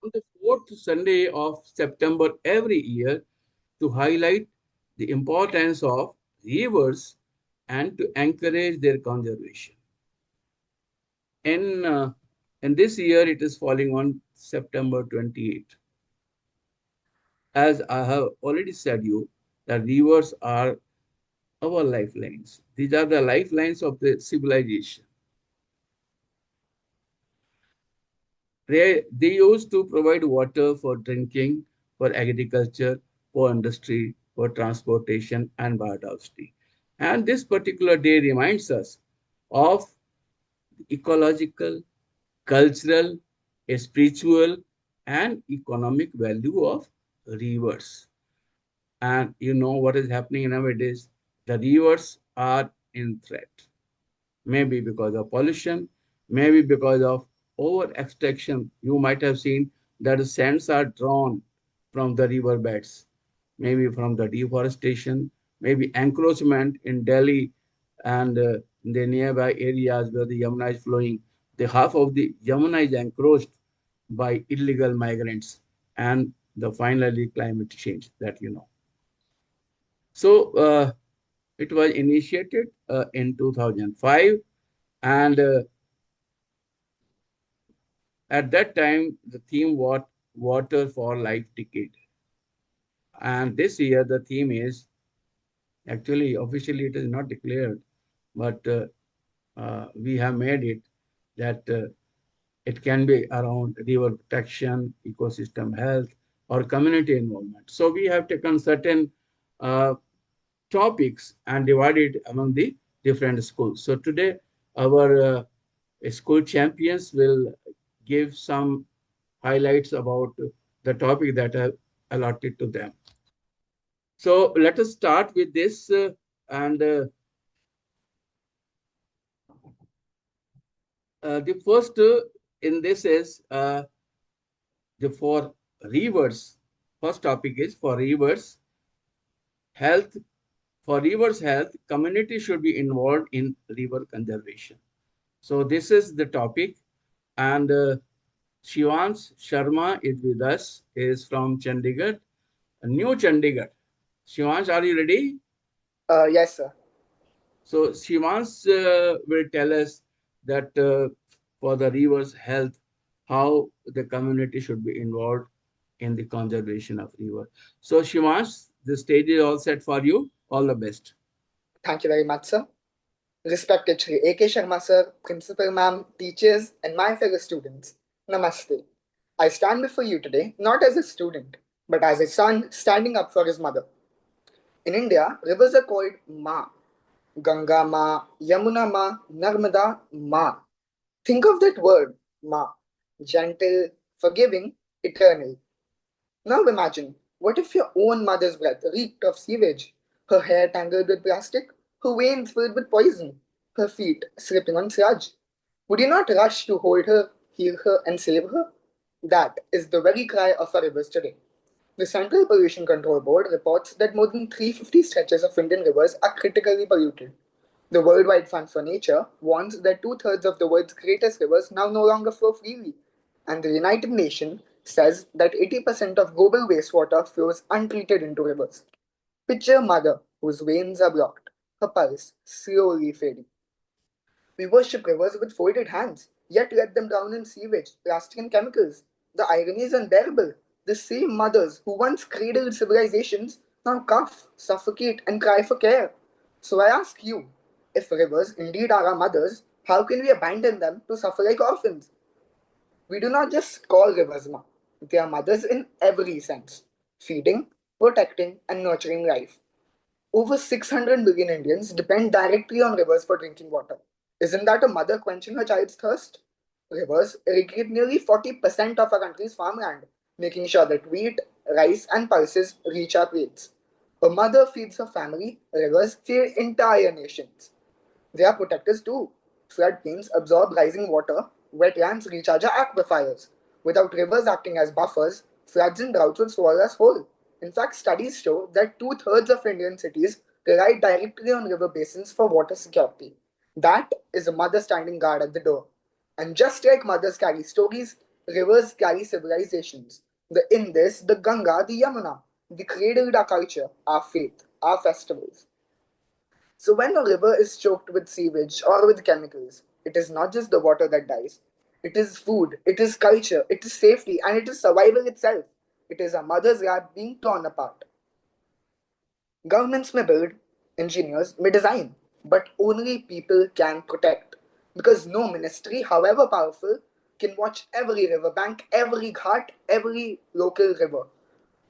on the fourth Sunday of September every year to highlight the importance of rivers and to encourage their conservation. In, uh, in this year, it is falling on September 28th. As I have already said you, that rivers are our lifelines. These are the lifelines of the civilization. They used to provide water for drinking, for agriculture, for industry, for transportation, and biodiversity. And this particular day reminds us of ecological, cultural, spiritual, and economic value of rivers. And you know what is happening nowadays? The rivers are in threat. Maybe because of pollution, maybe because of over extraction. You might have seen that sands are drawn from the riverbeds, maybe from the deforestation, maybe encroachment in Delhi and the nearby areas where the Yamuna is flowing. The half of the Yamuna is encroached by illegal migrants and the finally climate change that you know. So it was initiated in 2005 and at that time, the theme was Water for Life Decade. And this year, the theme is actually, officially, it is not declared, but we have made it that it can be around river protection, ecosystem health, or community involvement. So we have taken certain uh, topics and divided among the different schools. So today, our school champions will give some highlights about the topic that are allotted to them. So let us start with this, and the first in this is the for rivers. First topic is for rivers health. For rivers health, community should be involved in river conservation. So this is the topic, and Shivansh Sharma is with us. Is from Chandigarh, New Chandigarh. Shivansh, are you ready? Yes, sir. So Shivansh will tell us that for the river's health, how the community should be involved in the conservation of river. So Shivansh, the stage is all set for you. All the best. Thank you very much, sir. Respected Shri A.K. Sharma, sir, Principal Ma'am, teachers, and my fellow students, Namaste. I stand before you today not as a student, but as a son standing up for his mother. In India, rivers are called Ma. Ganga Ma, Yamuna Ma, Narmada Ma. Think of that word, Ma. Gentle, forgiving, eternal. Now imagine, what if your own mother's breath reeked of sewage, her hair tangled with plastic, her veins filled with poison, her feet slipping on sludge? Would you not rush to hold her, heal her, and save her? That is the very cry of our rivers today. The Central Pollution Control Board reports that more than 350 stretches of Indian rivers are critically polluted. The Worldwide Fund for Nature warns that two-thirds of the world's greatest rivers now no longer flow freely, and the United Nations says that 80% of global wastewater flows untreated into rivers. Picture a mother whose veins are blocked, her pulse slowly fading. We worship rivers with folded hands, yet let them drown in sewage, plastic, and chemicals. The irony is unbearable. The same mothers who once cradled civilizations now cough, suffocate, and cry for care. So I ask you, if rivers indeed are our mothers, how can we abandon them to suffer like orphans? We do not just call rivers ma. They are mothers in every sense, feeding, protecting, and nurturing life. Over 600 million Indians depend directly on rivers for drinking water. Isn't that a mother quenching her child's thirst? Rivers irrigate nearly 40% of our country's farmland, making sure that wheat, rice, and pulses reach our plates. A mother feeds her family, rivers feed entire nations. They are protectors too. Floodplains absorb rising water, wetlands recharge our aquifers. Without rivers acting as buffers, floods and droughts would swallow us whole. In fact, studies show that two-thirds of Indian cities rely directly on river basins for water security. That is a mother standing guard at the door. And just like mothers carry stories, Rivers carry civilizations. The Indus, the Ganga, the Yamuna. They cradled our culture, our faith, our festivals. So when a river is choked with sewage or with chemicals, it is not just the water that dies. It is food, it is culture, it is safety, and it is survival itself. It is a mother's lab being torn apart. Governments may build, engineers may design, but only people can protect. Because no ministry, however powerful, can watch every riverbank, every ghat, every local river.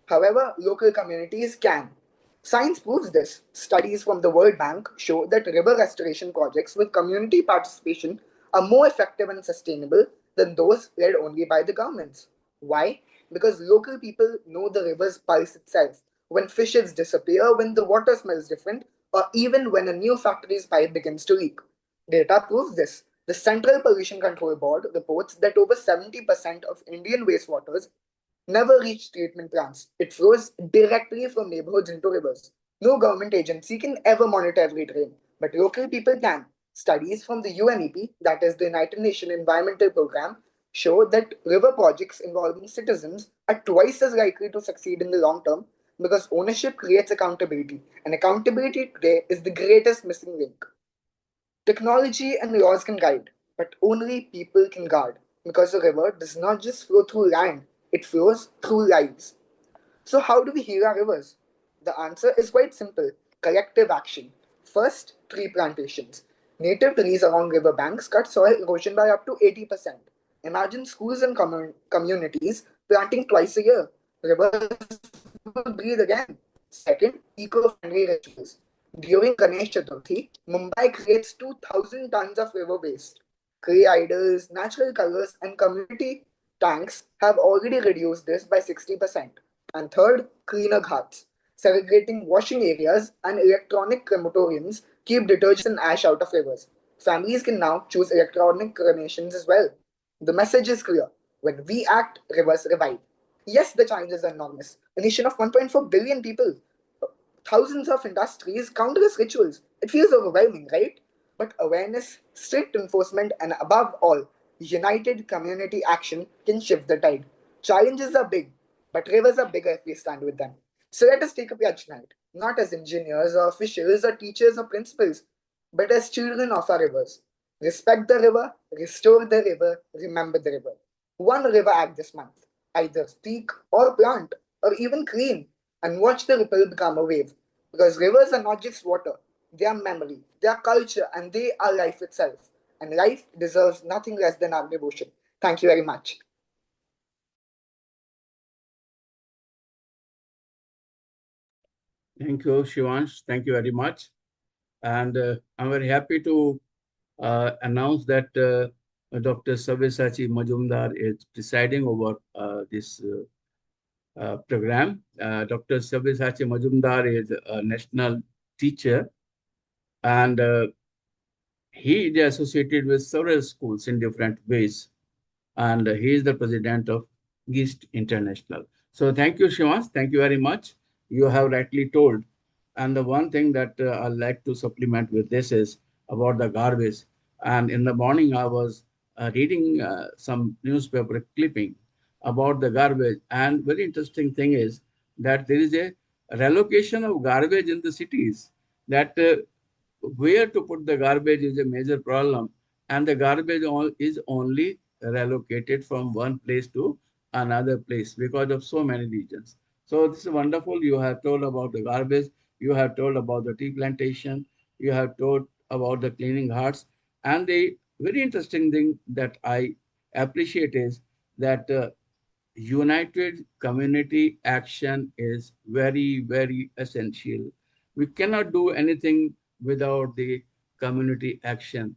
However, local communities can. Science proves this. Studies from the World Bank show that river restoration projects with community participation are more effective and sustainable than those led only by the governments. Why? Because local people know the river's pulse itself. When fishes disappear, when the water smells different, or even when a new factory's pipe begins to leak. Data proves this. The Central Pollution Control Board reports that over 70% of Indian wastewaters never reach treatment plants. It flows directly from neighborhoods into rivers. No government agency can ever monitor every drain, but local people can. Studies from the UNEP, that is the United Nations Environmental Programme, show that river projects involving citizens are twice as likely to succeed in the long term because ownership creates accountability, and accountability today is the greatest missing link. Technology and laws can guide, but only people can guard because the river does not just flow through land, it flows through lives. So, how do we heal our rivers? The answer is quite simple collective action. First, tree plantations. Native trees along river banks cut soil erosion by up to 80%. Imagine schools and communities planting twice a year. Rivers will breathe again. Second, eco friendly rituals. During Ganesh Chaturthi, Mumbai creates 2,000 tons of river waste. Clay idols, natural colors, and community tanks have already reduced this by 60%. And third, cleaner ghats. Segregating washing areas and electronic crematoriums keep detergents and ash out of rivers. Families can now choose electronic cremations as well. The message is clear. When we act, rivers revive. Yes, the challenge is enormous. A nation of 1.4 billion people, thousands of industries, countless rituals. It feels overwhelming, right? But awareness, strict enforcement, and above all, united community action can shift the tide. Challenges are big, but rivers are bigger if we stand with them. So let us take up pledge tonight, not as engineers or officials or teachers or principals, but as children of our rivers. Respect the river, restore the river, remember the river. One river act this month. Either speak or plant or even clean and watch the ripple become a wave. Because rivers are not just water, they are memory, they are culture, and they are life itself. And life deserves nothing less than our devotion. Thank you very much. Thank you, Shivansh. Thank you very much. And I'm very happy to announce that Dr. Sabyasachi Majumdar is presiding over this program. Dr. Sabyasachi Majumdar is a national teacher, and he is associated with several schools in different ways, and he is the president of GIST International. So thank you, Shivans. Thank you very much. You have rightly told. And the one thing that I'd like to supplement with this is about the garbage. And in the morning, I was reading some newspaper clipping about the garbage. And very interesting thing is that there is a relocation of garbage in the cities. That where to put the garbage is a major problem, and the garbage is only relocated from one place to another place because of so many regions. So this is wonderful. You have told about the garbage, you have told about the tea plantation, you have told about the cleaning hearts, and the very interesting thing that I appreciate is that united community action is very, very essential. We cannot do anything without the community action.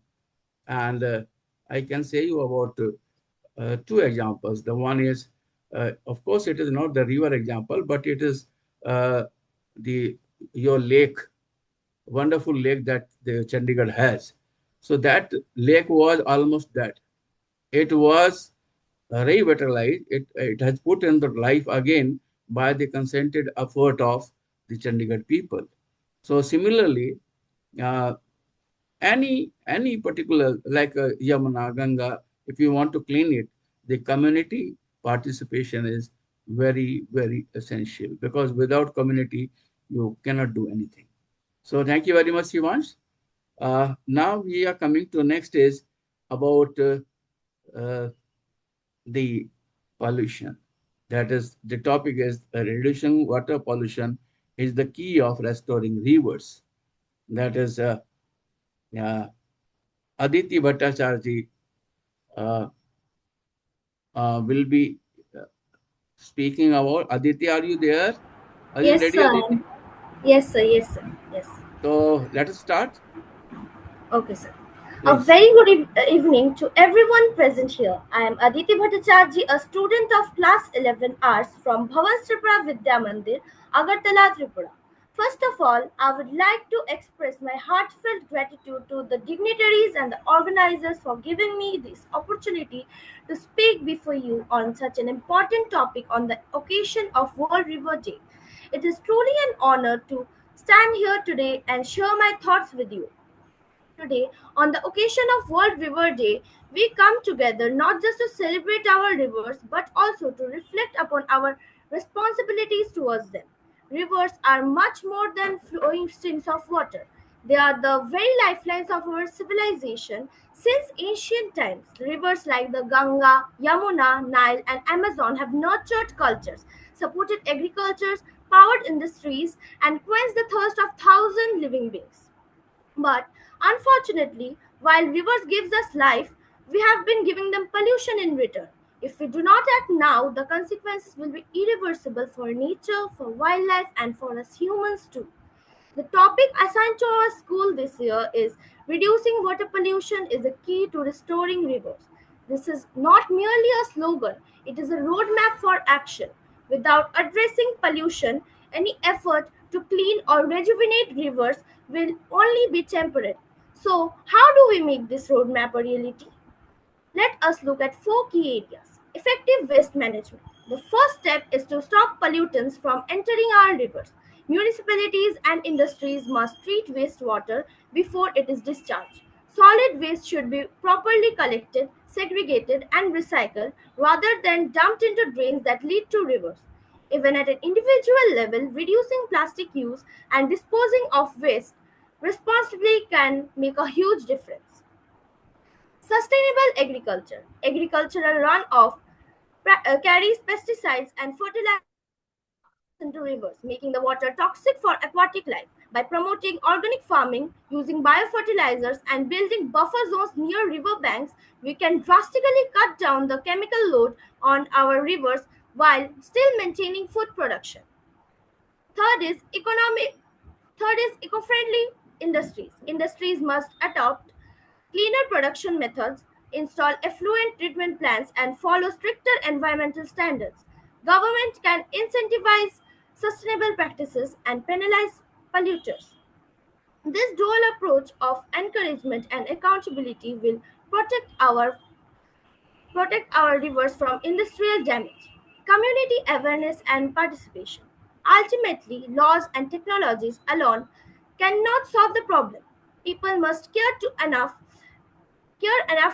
And I can say you about two examples. The one is, of course, it is not the river example, but it is uh, the your lake, wonderful lake that the Chandigarh has. So that lake was almost dead. It was revitalized. It has put in the life again by the consented effort of the Chandigarh people. So similarly, uh, any particular like Yamuna, Ganga, if you want to clean it, the community participation is very, very essential, because without community, you cannot do anything. So thank you very much, Shivansh. Now we are coming to next is about uh, the pollution. That is, the topic is reducing water pollution is the key of restoring rivers. That is uh, Aditi Bhattacharya uh, will be uh, speaking about. Aditi, are you there? Are you Yes, ready, sir. Aditi? Yes, sir. Yes, sir. Yes. So let us start, Okay, sir. A please. very good evening to everyone present here. I am Aditi Bhattacharya, a student of class 11 arts from Bhavan Tripura Vidya Mandir, Agartala, Tripura. First of all, I would like to express my heartfelt gratitude to the dignitaries and the organizers for giving me this opportunity to speak before you on such an important topic on the occasion of World River Day. It is truly an honor to stand here today and share my thoughts with you. Today, on the occasion of World River Day, we come together not just to celebrate our rivers but also to reflect upon our responsibilities towards them. Rivers are much more than flowing streams of water. They are the very lifelines of our civilization. Since ancient times, rivers like the Ganga, Yamuna, Nile, and Amazon have nurtured cultures, supported agricultures, powered industries, and quenched the thirst of thousands living beings. But unfortunately, while rivers gives us life, we have been giving them pollution in return. If we do not act now, the consequences will be irreversible for nature, for wildlife, and for us humans too. The topic assigned to our school this year is reducing water pollution is a key to restoring rivers. This is not merely a slogan, it is a roadmap for action. Without addressing pollution, any effort to clean or rejuvenate rivers will only be temporary. So, how do we make this roadmap a reality? Let us look at four key areas. Effective waste management. The first step is to stop pollutants from entering our rivers. Municipalities and industries must treat wastewater before it is discharged. Solid waste should be properly collected, segregated, and recycled rather than dumped into drains that lead to rivers. Even at an individual level, reducing plastic use and disposing of waste responsibly can make a huge difference. Sustainable agriculture. Agricultural runoff carries pesticides and fertilizers into rivers, making the water toxic for aquatic life. By promoting organic farming, using biofertilizers, and building buffer zones near river banks, we can drastically cut down the chemical load on our rivers while still maintaining food production. Third is economic. Third is eco-friendly industries. Industries must adopt cleaner production methods, install effluent treatment plants, and follow stricter environmental standards. Government can incentivize sustainable practices and penalize polluters. This dual approach of encouragement and accountability will protect our protect our rivers from industrial damage. Community awareness and participation. Ultimately, laws and technologies alone cannot solve the problem. People must care enough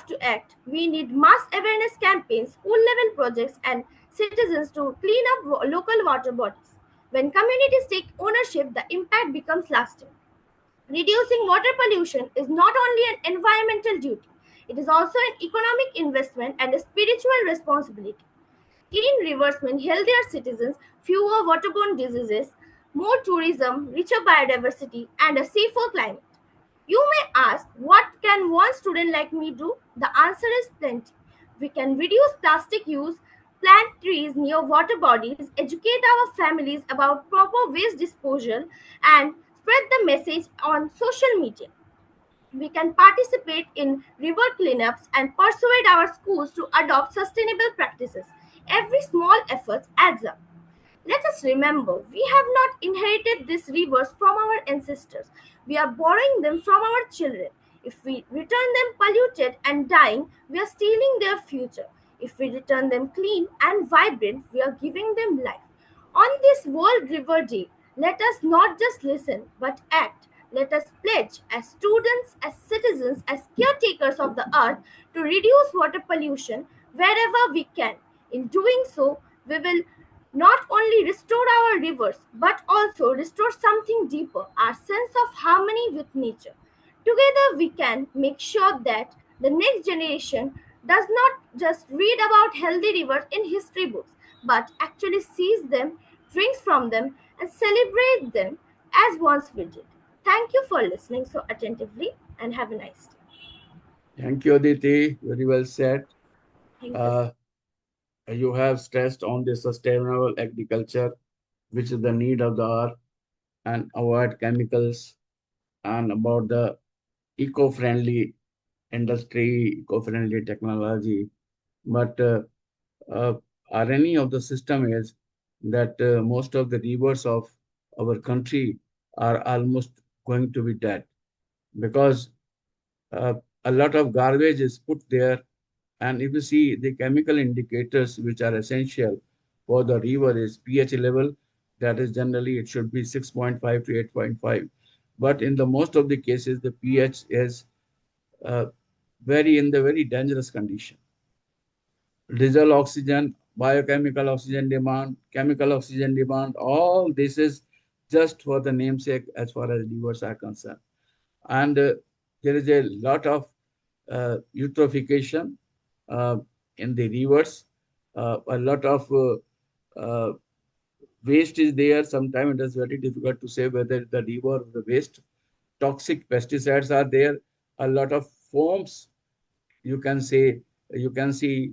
to act. We need mass awareness campaigns, school level projects, and citizens to clean up local water bodies. When communities take ownership, the impact becomes lasting. Reducing water pollution is not only an environmental duty, it is also an economic investment and a spiritual responsibility. Clean rivers mean healthier citizens, fewer waterborne diseases, more tourism, richer biodiversity, and a safer climate. You may ask, what can one student like me do? The answer is plenty. We can reduce plastic use, plant trees near water bodies, educate our families about proper waste disposal, and spread the message on social media. We can participate in river cleanups and persuade our schools to adopt sustainable practices. Every small effort adds up. Let us remember, we have not inherited these rivers from our ancestors. We are borrowing them from our children. If we return them polluted and dying, we are stealing their future. If we return them clean and vibrant, we are giving them life. On this World River Day, let us not just listen but act. Let us pledge as students, as citizens, as caretakers of the earth to reduce water pollution wherever we can. In doing so, we will not only restore our rivers but also restore something deeper, our sense of harmony with nature. Together, we can make sure that the next generation does not just read about healthy rivers in history books but actually sees them, drinks from them, and celebrates them as once we did. Thank you for listening so attentively and have a nice day. Thank you, Aditi. Very well said. Thank you. Uh, you have stressed on the sustainable agriculture, which is the need of the hour, and avoid chemicals, and about the eco-friendly industry, eco-friendly technology. But uh, are any of the system is that most of the rivers of our country are almost going to be dead because uh, a lot of garbage is put there. And if you see the chemical indicators which are essential for the river is pH level, that is generally it should be 6.5 to 8.5. But in the most of the cases, the pH is uh, very in the very dangerous condition. Diesel oxygen, biochemical oxygen demand, chemical oxygen demand, all this is just for the namesake as far as rivers are concerned. And there is a lot of eutrophication uh, in the rivers. A lot of uh, waste is there. Sometimes it is very difficult to say whether the river or the waste. Toxic pesticides are there. A lot of foams, you can say, you can see.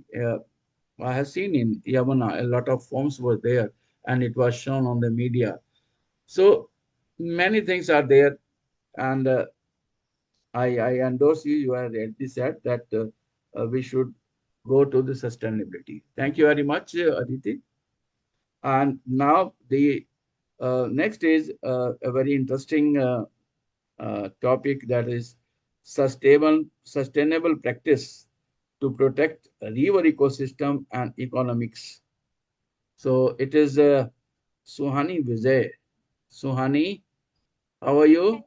I have seen in Yamuna a lot of foams were there, and it was shown on the media. So many things are there, and I endorse you. You are rightly said that we should go to the sustainability. Thank you very much, Aditi. And now the next is a very interesting topic, that is sustainable practice to protect river ecosystem and economics. So it is Suhani Vijay. Suhani, how are you?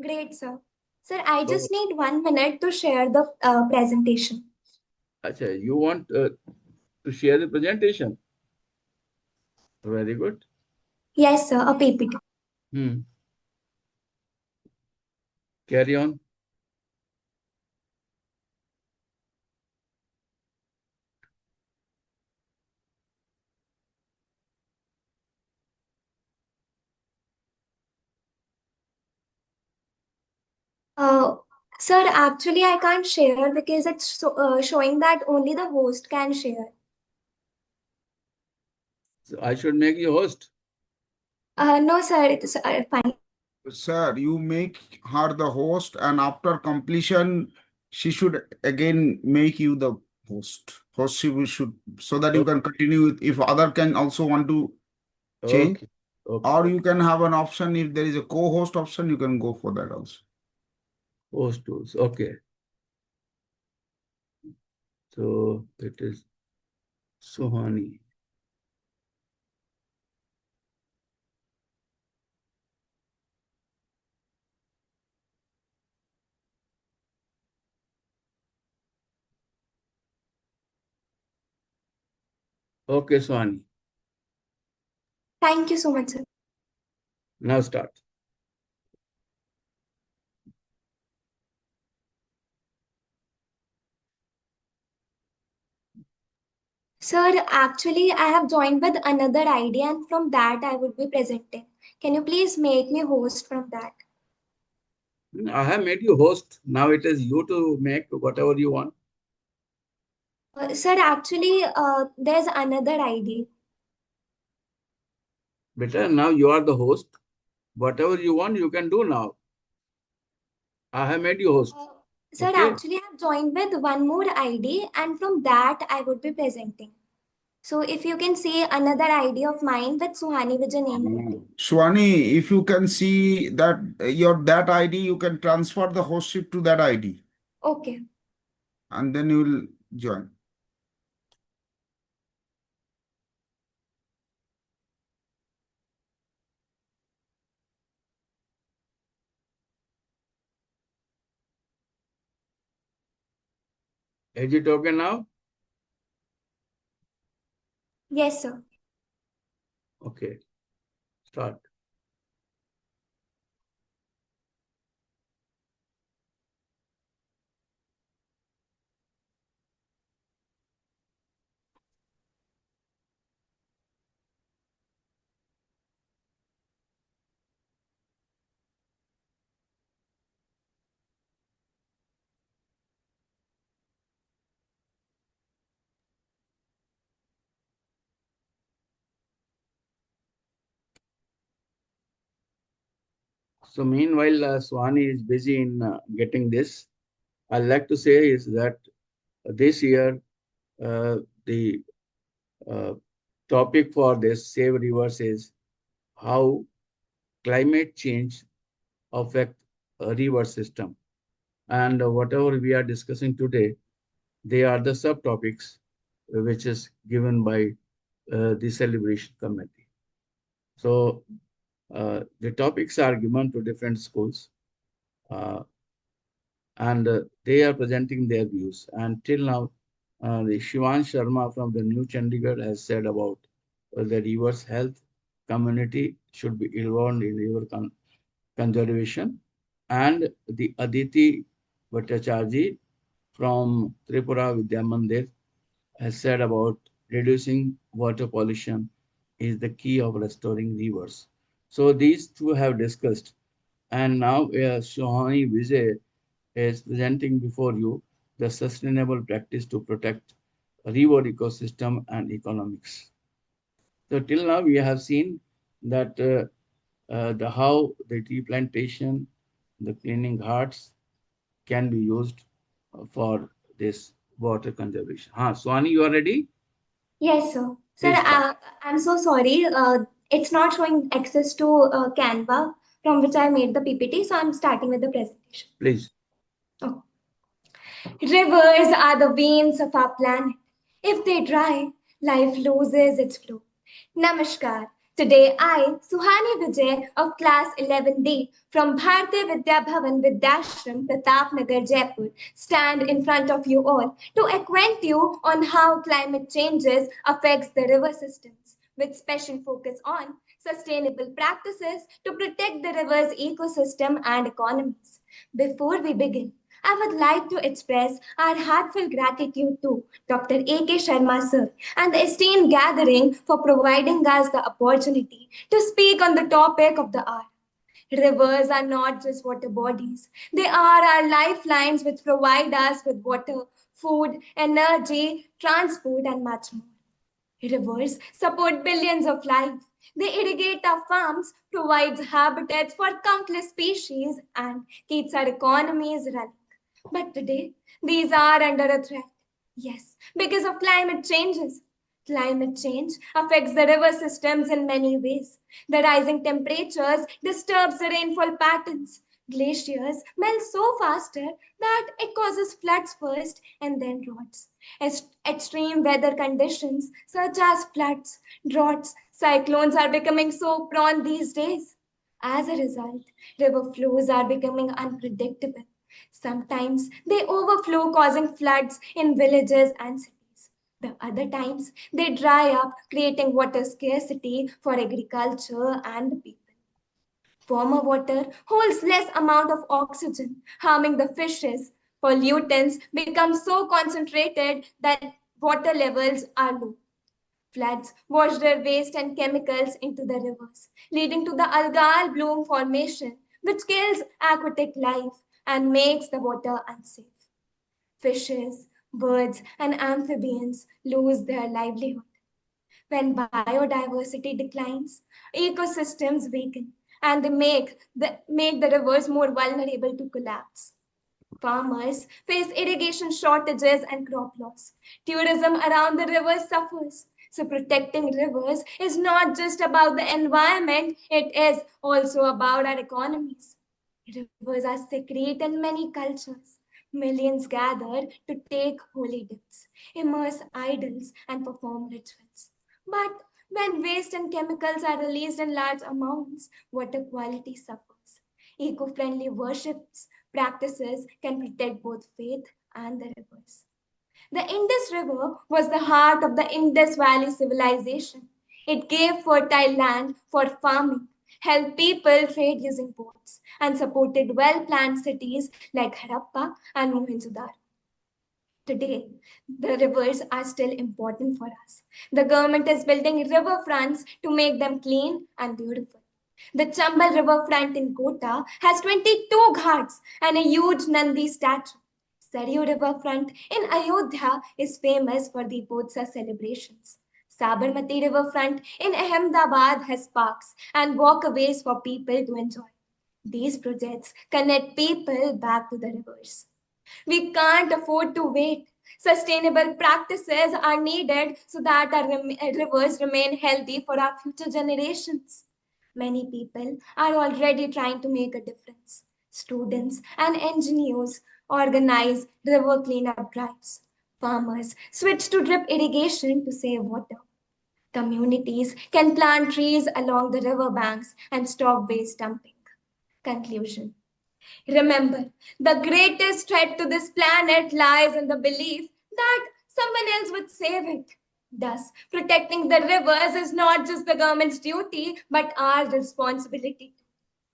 Great, sir. Sir, I So, just need 1 minute to share the presentation. Acha, you want to share the presentation? Very good. Yes, sir, a PPT. Hmm. Carry on. Uh, Sir, actually, I can't share because showing that only the host can share. So I should make you host. No, sir, it's fine. Sir, you make her the host, and after completion, she should again make you the host. Host should, so that you Okay. can continue with, if other can also want to change, Okay. Okay. or Okay. you can have an option. If there is a co-host option, you can go for that also. Host tools. Okay. So it is Suhani. Okay, Suhani. Thank you so much, sir. Now start. Sir, actually, I have joined with another idea, and from that, I would be presenting. Can you please make me host from that? I have made you host. Now it is you to make whatever you want. Sir, actually, there's another idea. Better now you are the host. Whatever you want, you can do now. I have made you host. Uh, Sir, Okay. actually, I have joined with one more ID, and from that, I would be presenting. So, if you can see another ID of mine with Suhani with your name. Swani, if you can see that your that ID, you can transfer the hostship to that ID, Okay. and then you will join. Is it okay now? Yes, sir. Okay, start. So meanwhile, Swani is busy in getting this. I'd like to say is that this year the uh, topic for this Save Rivers is how climate change affect a river system. And whatever we are discussing today, they are the subtopics which is given by the celebration committee. So the topics are given to different schools. Uh, and they are presenting their views. And till now, the Shivan Sharma from the New Chandigarh has said about the river's health community should be involved in river conservation. And the Aditi Bhattacharya from Tripura Vidya Mandir has said about reducing water pollution is the key of restoring rivers. So these two have discussed. And now Sohani Vijay is presenting before you the sustainable practice to protect river ecosystem and economics. So till now we have seen that the how the tree plantation, the cleaning hearts can be used for this water conservation. Swani, you are ready? Yes, sir. Sir, Please start. I'm so sorry. It's not showing access to Canva from which I made the PPT, so I'm starting with the presentation. Please. Oh. Rivers are the veins of our planet. If they dry, life loses its flow. Namaskar. Today I, Suhani Vijay of class 11D from Bharati Vidya Bhavan Vidyashram, Pratap Nagar, Jaipur, stand in front of you all to acquaint you on how climate changes affects the river systems, with special focus on sustainable practices to protect the river's ecosystem and economies. Before we begin, I would like to express our heartfelt gratitude to Dr. A.K. Sharma sir and the esteemed gathering for providing us the opportunity to speak on the topic of the hour. Rivers are not just water bodies, they are our lifelines which provide us with water, food, energy, transport, and much more. Rivers support billions of lives. They irrigate our farms, provides habitats for countless species, and keeps our economies running. But today, these are under a threat. Yes, because of climate changes. Climate change affects the river systems in many ways. The rising temperatures disturbs the rainfall patterns. Glaciers melt so faster that it causes floods first and then droughts. Extreme weather conditions such as floods, droughts, cyclones are becoming so prone these days. As a result, river flows are becoming unpredictable. Sometimes they overflow, causing floods in villages and cities. The other times they dry up, creating water scarcity for agriculture and the people. Warmer water holds less amount of oxygen, harming the fishes. Pollutants become so concentrated that water levels are low. Floods wash their waste and chemicals into the rivers, leading to the algal bloom formation, which kills aquatic life and makes the water unsafe. Fishes, birds, and amphibians lose their livelihood. When biodiversity declines, ecosystems weaken and they make the rivers more vulnerable to collapse. Farmers face irrigation shortages and crop loss. Tourism around the rivers suffers. So, protecting rivers is not just about the environment, it is also about our economies. Rivers are sacred in many cultures. Millions gather to take holy dips, immerse idols, and perform rituals. But when waste and chemicals are released in large amounts, water quality suffers. Eco friendly worships practices can protect both faith and the rivers. The Indus River was the heart of the Indus Valley civilization. It gave fertile land for farming, helped people trade using boats, and supported well planned cities like Harappa and Mohenjo-daro. Today, the rivers are still important for us. The government is building riverfronts to make them clean and beautiful. The Chambal riverfront in Kota has 22 ghats and a huge Nandi statue. Saryu riverfront in Ayodhya is famous for the Potsa celebrations. Sabarmati riverfront in Ahmedabad has parks and walkways for people to enjoy. These projects connect people back to the rivers. We can't afford to wait. Sustainable practices are needed so that our rivers remain healthy for our future generations. Many people are already trying to make a difference. Students and engineers organize river cleanup drives. Farmers switch to drip irrigation to save water. Communities can plant trees along the river banks and stop waste dumping. Conclusion. Remember, the greatest threat to this planet lies in the belief that someone else would save it. Thus, protecting the rivers is not just the government's duty, but our responsibility.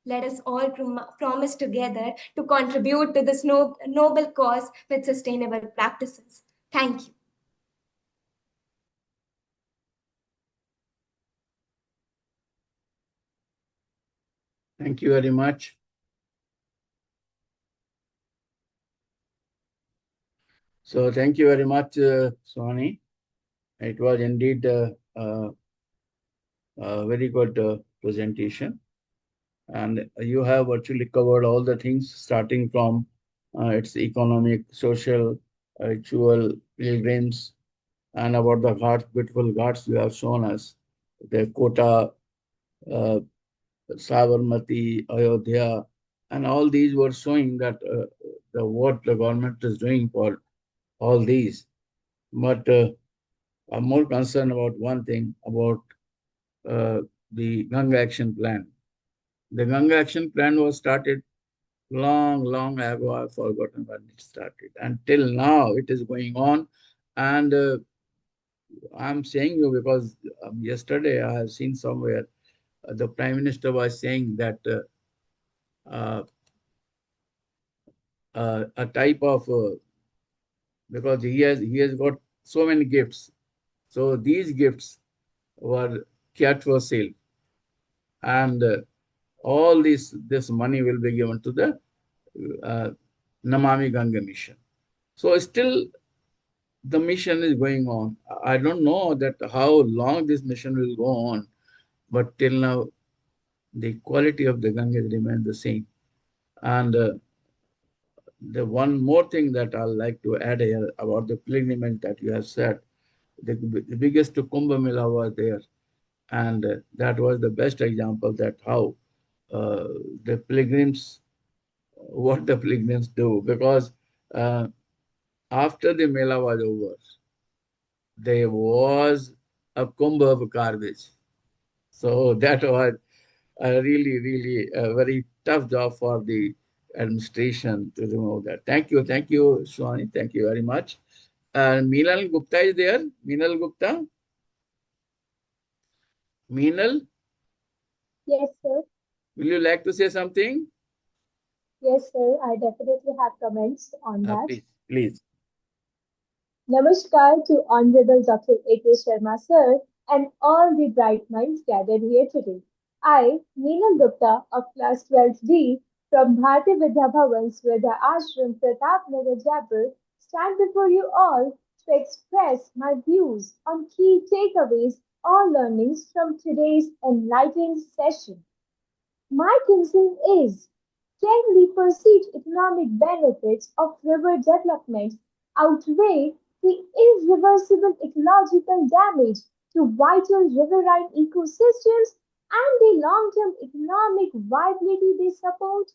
Let us all promise together to contribute to this noble cause with sustainable practices. Thank you. Thank you very much. So thank you very much, Swani. It was indeed a very good presentation. And you have virtually covered all the things, starting from its economic, social, ritual, pilgrims, and about the ghats, beautiful ghats you have shown us, the Kota, uh, Sabarmati, Ayodhya, and all these were showing that what the government is doing for all these. But I'm more concerned about one thing, about uh, the Ganga Action Plan. The Ganga Action Plan was started long, long ago. I've forgotten when it started. Until now, it is going on. And I'm saying you because yesterday I have seen somewhere the Prime Minister was saying that uh, a type of because he has got so many gifts. So these gifts were kept for sale, and all this money will be given to the uh, Namami Ganga mission. So still the mission is going on. I don't know that how long this mission will go on, but till now the quality of the Ganga remains the same. And the one more thing that I'd like to add here about the pilgrimage that you have said, the biggest Kumbh Mela was there, and that was the best example that how uh, the pilgrims, what the pilgrims do, because uh, after the Mela was over, there was a Kumbh of garbage. So that was a really a very tough job for the administration to remove that. Thank you, Swani. Thank you very much. Meenal Gupta is there. Meenal Gupta. Meenal, Yes, sir. will you like to say something? Yes, sir. I definitely have comments on that. Please, please. Namaskar to Honorable Dr. A.K. Sharma, sir, and all the bright minds gathered here today. I, Neenal Gupta of class 12D from Bharati Vidya Bhavan, Swedha Ashram, Pratap Nagar, Jaipur, stand before you all to express my views on key takeaways or learnings from today's enlightening session. My concern is, can the perceived economic benefits of river development outweigh the irreversible ecological damage to vital riverine ecosystems and the long-term economic viability they support?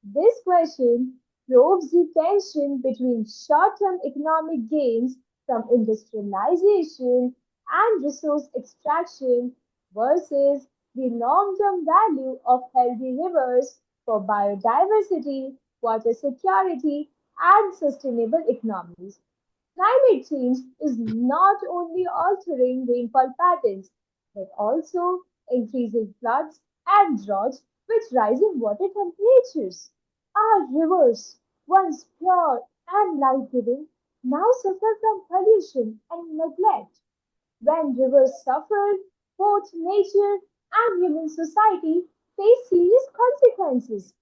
This question probes the tension between short-term economic gains from industrialization and resource extraction versus the long-term value of healthy rivers for biodiversity, water security, and sustainable economies. Climate change is not only altering rainfall patterns, but also increasing floods and droughts with rising water temperatures. Our rivers, once pure and life giving, now suffer from pollution and neglect. When rivers suffer, both nature and human society face serious consequences.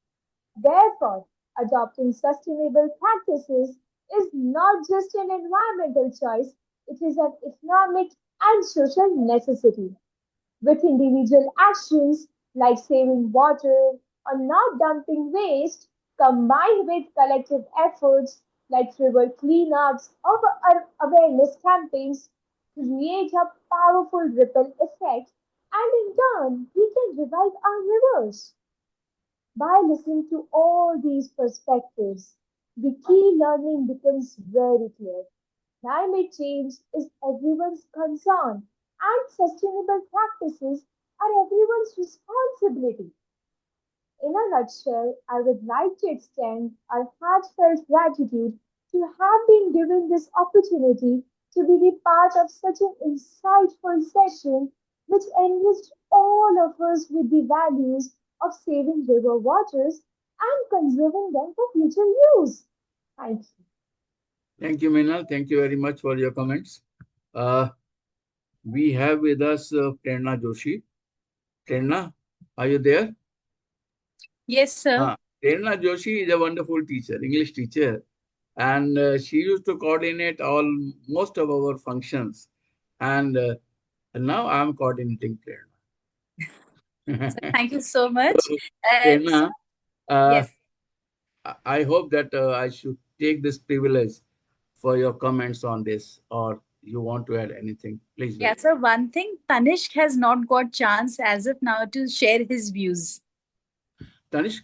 Therefore, adopting sustainable practices is not just an environmental choice, it is an economic and social necessity. With individual actions like saving water or not dumping waste, combined with collective efforts like river cleanups or awareness campaigns, create a powerful ripple effect, and in turn, we can revive our rivers. By listening to all these perspectives, the key learning becomes very clear. Climate change is everyone's concern, and sustainable practices are everyone's responsibility. In a nutshell, I would like to extend our heartfelt gratitude to have been given this opportunity to be the part of such an insightful session which enriched all of us with the values of saving river waters and conserving them for future use. Thank you. Thank you, Meenal. Thank you very much for your comments. Uh, we have with us Prerna Joshi. Prerna, are you there? Yes, sir. Prerna Joshi is a wonderful teacher, English teacher, and she used to coordinate all most of our functions. And now I'm coordinating So Prerna. thank you so much. So, So, Prerna, uh, yes. I hope that I should take this privilege for your comments on this, or you want to add anything. Please Yeah, welcome. so one thing, Tanishq has not got chance as of now to share his views. Tanishq,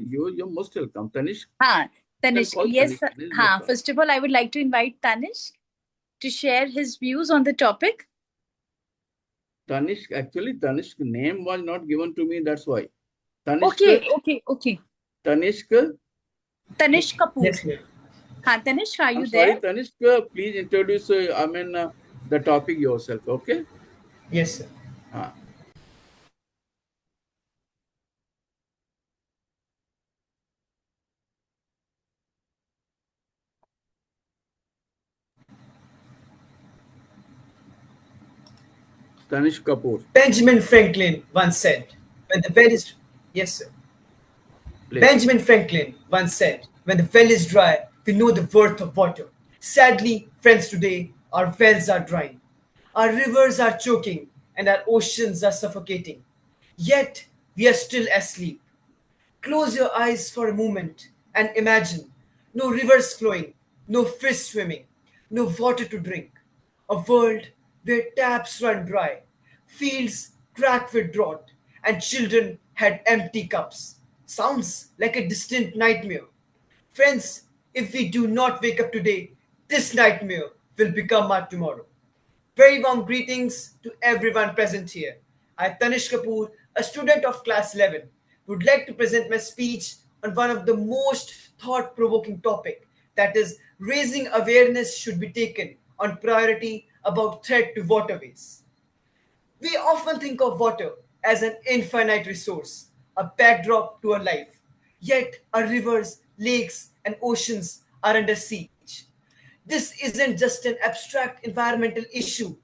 you're most welcome. Tanishq, Ha, you can Tanishq, call yes. Tanishq. There is no Ha, problem. first of all, I would like to invite Tanishq to share his views on the topic. Tanishq name was not given to me. That's why. Okay, Tanishq, okay. Tanishq. Tanishq Kapoor. Yes, ma'am. Ha, Tanishq, are I'm you there? sorry, Tanishq. Please introduce. The topic yourself. Okay. Yes, sir. Uh, Tanishq Kapoor. Benjamin Franklin once said, when the well is yes, sir. Please. Benjamin Franklin once said, when the well is dry, we know the worth of water. Sadly, friends, today our wells are drying. Our rivers are choking and our oceans are suffocating. Yet we are still asleep. Close your eyes for a moment and imagine no rivers flowing, no fish swimming, no water to drink. A world where taps run dry, fields cracked with drought, and children had empty cups. Sounds like a distant nightmare. Friends, if we do not wake up today, this nightmare will become our tomorrow. Very warm greetings to everyone present here. I, Tanish Kapoor, a student of class 11, would like to present my speech on one of the most thought-provoking topic, that is, raising awareness should be taken on priority about threat to waterways. We often think of water as an infinite resource, a backdrop to our life. Yet our rivers, lakes, and oceans are under siege. This isn't just an abstract environmental issue,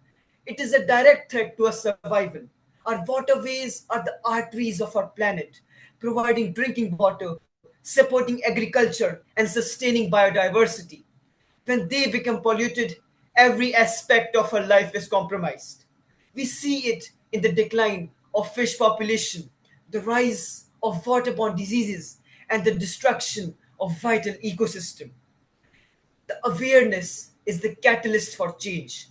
it is a direct threat to our survival. Our waterways are the arteries of our planet, providing drinking water, supporting agriculture, and sustaining biodiversity. When they become polluted, every aspect of our life is compromised. We see it in the decline of fish population, the rise of waterborne diseases, and the destruction of vital ecosystem. The awareness is the catalyst for change.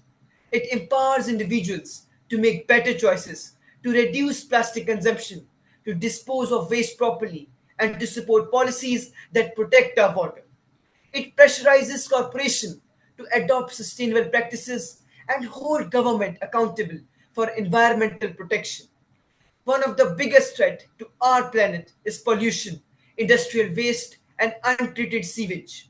It empowers individuals to make better choices, to reduce plastic consumption, to dispose of waste properly, and to support policies that protect our water. It pressurizes corporations to adopt sustainable practices and hold government accountable for environmental protection. One of the biggest threats to our planet is pollution, industrial waste, and untreated sewage.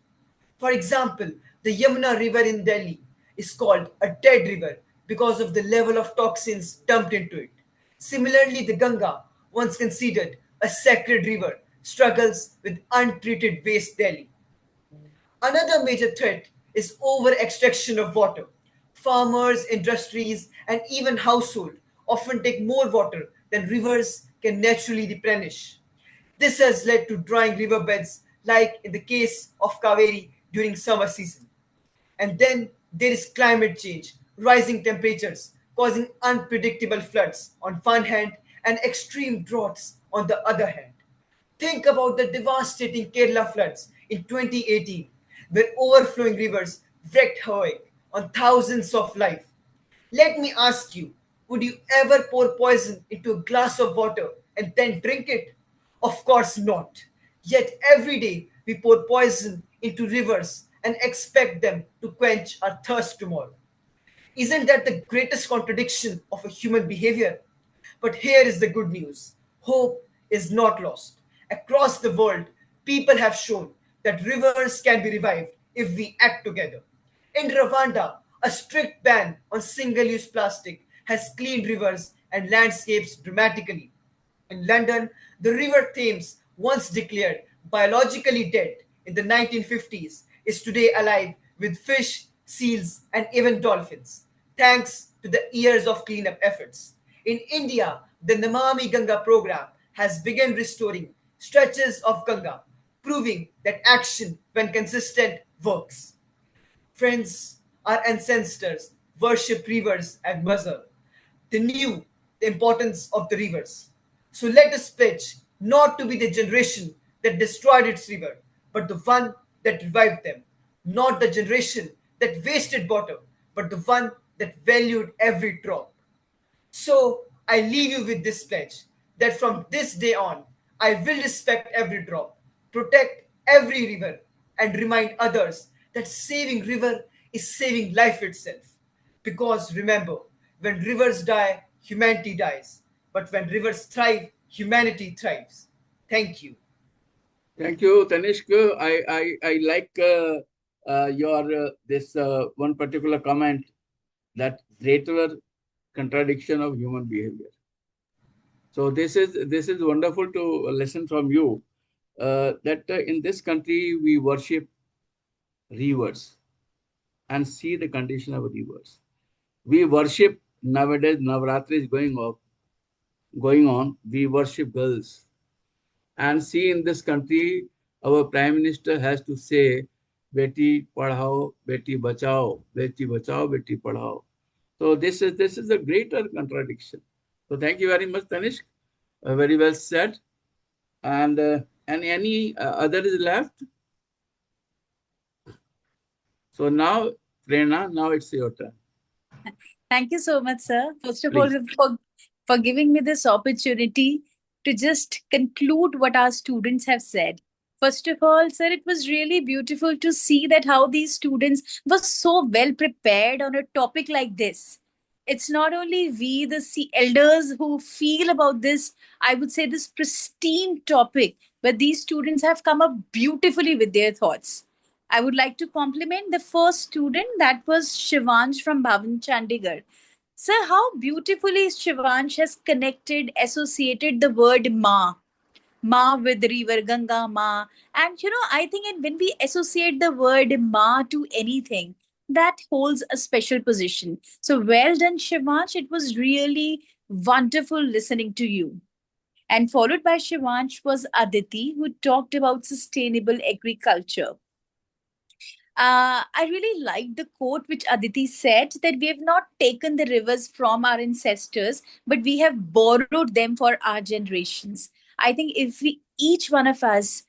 For example, The Yamuna River in Delhi is called a dead river because of the level of toxins dumped into it. Similarly, the Ganga, once considered a sacred river, struggles with untreated waste daily. Another major threat is over extraction of water. Farmers, industries, and even households often take more water than rivers can naturally replenish. This has led to drying riverbeds, like in the case of Kaveri during summer season. And then there is climate change, rising temperatures causing unpredictable floods on one hand and extreme droughts on the other hand. Think about the devastating Kerala floods in 2018, where overflowing rivers wreaked havoc on thousands of lives. Let me ask you, would you ever pour poison into a glass of water and then drink it? Of course not. Yet every day we pour poison into rivers and expect them to quench our thirst tomorrow. Isn't that the greatest contradiction of a human behavior? But here is the good news: hope is not lost. Across the world, people have shown that rivers can be revived if we act together. In Rwanda, a strict ban on single use plastic has cleaned rivers and landscapes dramatically. In London, the River Thames, once declared biologically dead in the 1950s, is today alive with fish, seals, and even dolphins, thanks to the years of cleanup efforts. In India, the Namami Ganga program has begun restoring stretches of Ganga, proving that action, when consistent, works. Friends, our ancestors worshipped rivers and Mazar. They knew the importance of the rivers. So let us pledge not to be the generation that destroyed its river, but the one that revived them. Not the generation that wasted water, but the one that valued every drop. So I leave you with this pledge that from this day on, I will respect every drop, protect every river, and remind others that saving river is saving life itself. Because remember, when rivers die, humanity dies. But when rivers thrive, humanity thrives. Thank you. Thank you, Tanishq. I like your this one particular comment, that greater contradiction of human behavior. So this is wonderful to listen from you, that in this country we worship rivers, and see the condition of rivers. We worship nowadays. Navratri is going on. We worship girls, and see in this country, our prime minister has to say, "Beti padhao, beti bachao, beti bachao, beti padhao." So this is a greater contradiction. So thank you very much, Tanishq. Very well said. And any other is left. So now, Prerna, now it's your turn. Thank you so much, sir. First of all, Please. for giving me this opportunity to just conclude what our students have said. First of all, sir, it was really beautiful to see that how these students were so well prepared on a topic like this. It's not only we, the elders, who feel about this, I would say, this pristine topic, but these students have come up beautifully with their thoughts. I would like to compliment the first student, that was Shivansh from Bhavan Chandigarh. Sir, how beautifully Shivansh has connected, associated the word Ma. Ma with river, Ganga Ma. And I think when we associate the word Ma to anything, that holds a special position. So well done, Shivansh. It was really wonderful listening to you. And followed by Shivansh was Aditi, who talked about sustainable agriculture. I really like the quote which Aditi said, that we have not taken the rivers from our ancestors, but we have borrowed them for our generations. I think if each one of us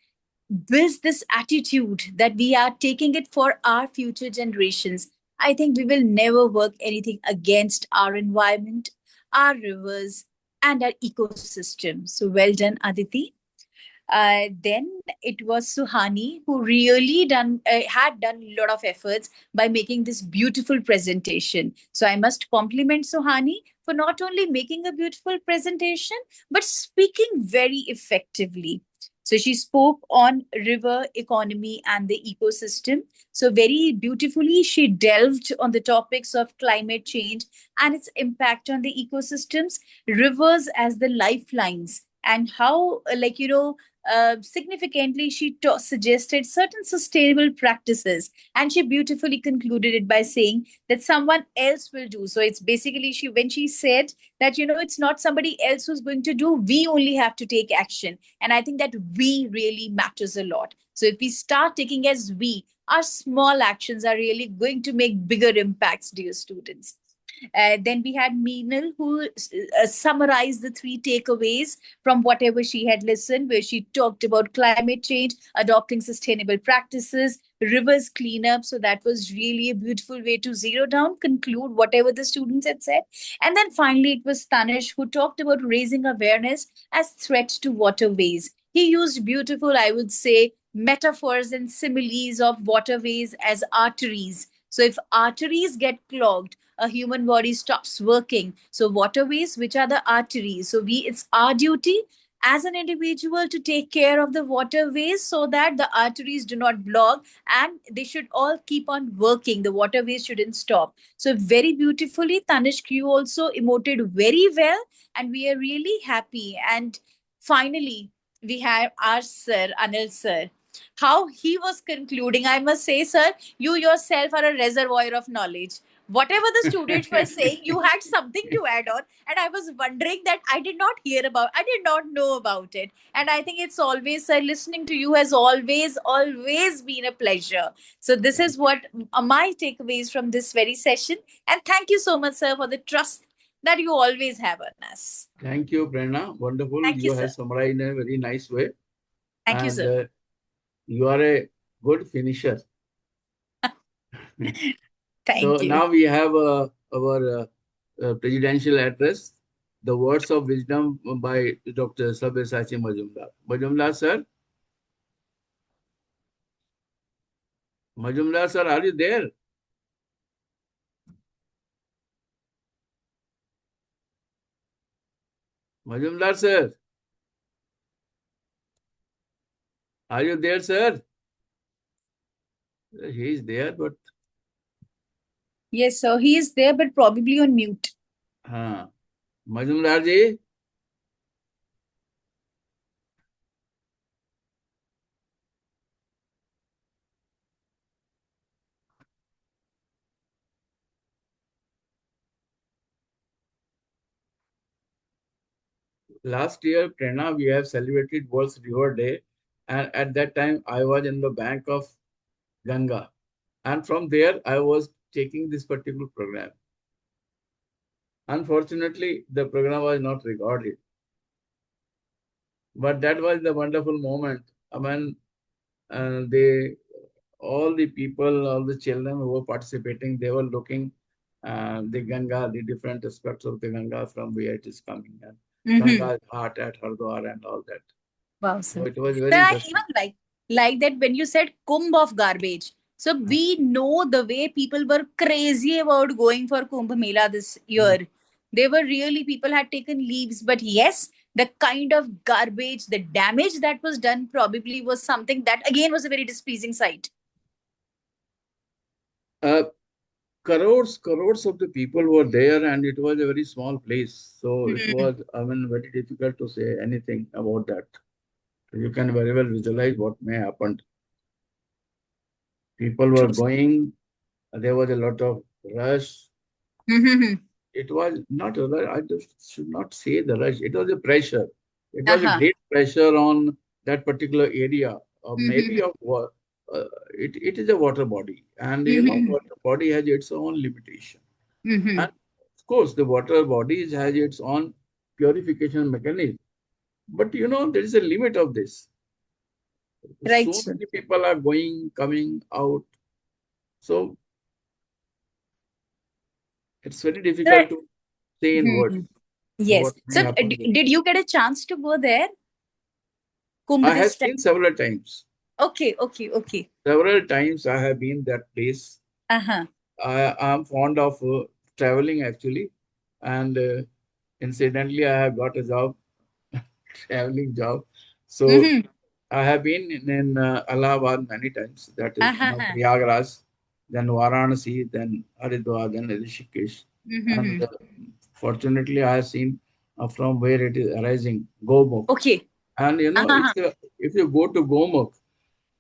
builds this attitude that we are taking it for our future generations, I think we will never work anything against our environment, our rivers, and our ecosystem. So well done, Aditi. Then it was Suhani who really had done a lot of efforts by making this beautiful presentation. So I must compliment Suhani for not only making a beautiful presentation, but speaking very effectively. So she spoke on river economy and the ecosystem. So very beautifully, she delved on the topics of climate change and its impact on the ecosystems, rivers as the lifelines, and how, significantly, she suggested certain sustainable practices. And she beautifully concluded it by saying that someone else will do. So it's basically when she said that, it's not somebody else who's going to do, we only have to take action. And I think that we really matters a lot. So if we start taking as we, our small actions are really going to make bigger impacts, dear students. Then we had Meenal, who summarized the three takeaways from whatever she had listened, where she talked about climate change, adopting sustainable practices, rivers cleanup. So that was really a beautiful way to zero down, conclude whatever the students had said. And then finally, it was Tanish who talked about raising awareness as threat to waterways. He used beautiful, I would say, metaphors and similes of waterways as arteries. So if arteries get clogged, a human body stops working. So waterways, which are the arteries. So it's our duty as an individual to take care of the waterways so that the arteries do not block and they should all keep on working. The waterways shouldn't stop. So very beautifully, Tanishq, you also emoted very well, and we are really happy. And finally, we have our sir, Anil sir. How he was concluding, I must say, sir, you yourself are a reservoir of knowledge. Whatever the students were saying, you had something to add on. And I was wondering that I did not I did not know about it. And I think it's always, sir, listening to you has always been a pleasure. So this is what are my takeaways from this very session. And thank you so much, sir, for the trust that you always have on us. Thank you, Prerna. Wonderful. Thank you, You sir. have summarized in a very nice way. Thank you, And sir. you are a good finisher. Thank So you. now we have our presidential address, the words of wisdom by Dr. Sabyasachi Majumdar. Majumdar, sir? Majumdar, sir, are you there? Majumdar, sir? Are you there, sir? He is there, but... Yes, sir. He is there, but probably on mute. Majumdar ji? Last year, Prerna, we have celebrated World's River Day. And at that time, I was in the bank of Ganga. And from there, I was taking this particular program. Unfortunately, the program was not recorded. But that was the wonderful moment. I mean, all the people, all the children who were participating, they were looking the Ganga, the different aspects of the Ganga from where it is coming. And Ganga's heart at Hardwar and all that. Wow, So sir. it was very Sir, I interesting. even like that when you said Kumbh of garbage. So we know the way people were crazy about going for Kumbh Mela this year. They were really, people had taken leaves. But yes, the kind of garbage, the damage that was done probably was something that again was a very displeasing sight. Crores of the people were there, and it was a very small place. So it was, I mean, very difficult to say anything about that. You can very well visualize what may happen. People were going, there was a lot of rush. It was not a rush, I just should not say the rush. It was a pressure. It was a great pressure on that particular area, maybe of what. It is a water body, and you know, water body has its own limitation. And of course, the water body has its own purification mechanism. But you know, there is a limit of this. Right, So many people are going, coming out. So it's very difficult to say in words. Yes. What may So happen there. did you get a chance to go there? Kumbh I have this time? seen several times. Okay. Several times I have been that place. I am fond of traveling actually, and incidentally I have got a job, traveling job. So I have been in Allahabad many times. That is, Uh-huh. Prayagraj, then Varanasi, then Haridwar, then Rishikesh. And Mhm. fortunately, I have seen from where it is arising, Gomukh. Okay. And Uh-huh. if you go to Gomukh,